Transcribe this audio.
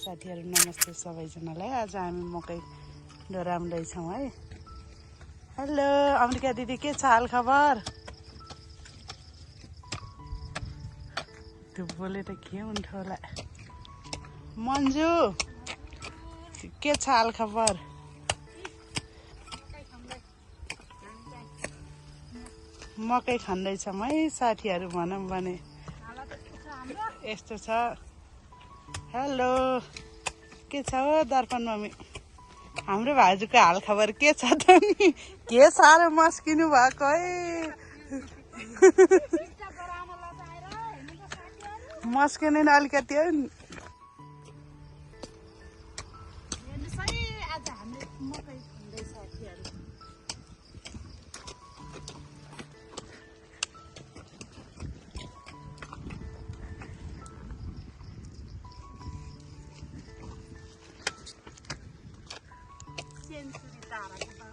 साथीहरु नमस्ते सबैजनालाई। आज हामी मकै डोराउँदैछौँ है। हेलो अम्बिका दिदी, के छ हाल खबर? त्यो बोले त के हुन्थ्यो होला। मन्जु के छ हाल खबर? मकै खन्दैछौँ है साथीहरु, भनौँ भने यस्तो छ। हेलो के छ हो दर्पण मम्मी? हाम्रो भाउजूको हाल खबर के छ त नि? के साह्रो मस्किनु भएको है। मस्किनु नि अलिकति हो नि। आज हामीले मकै खन्दै साथीहरु। सेन्चुरी ताराको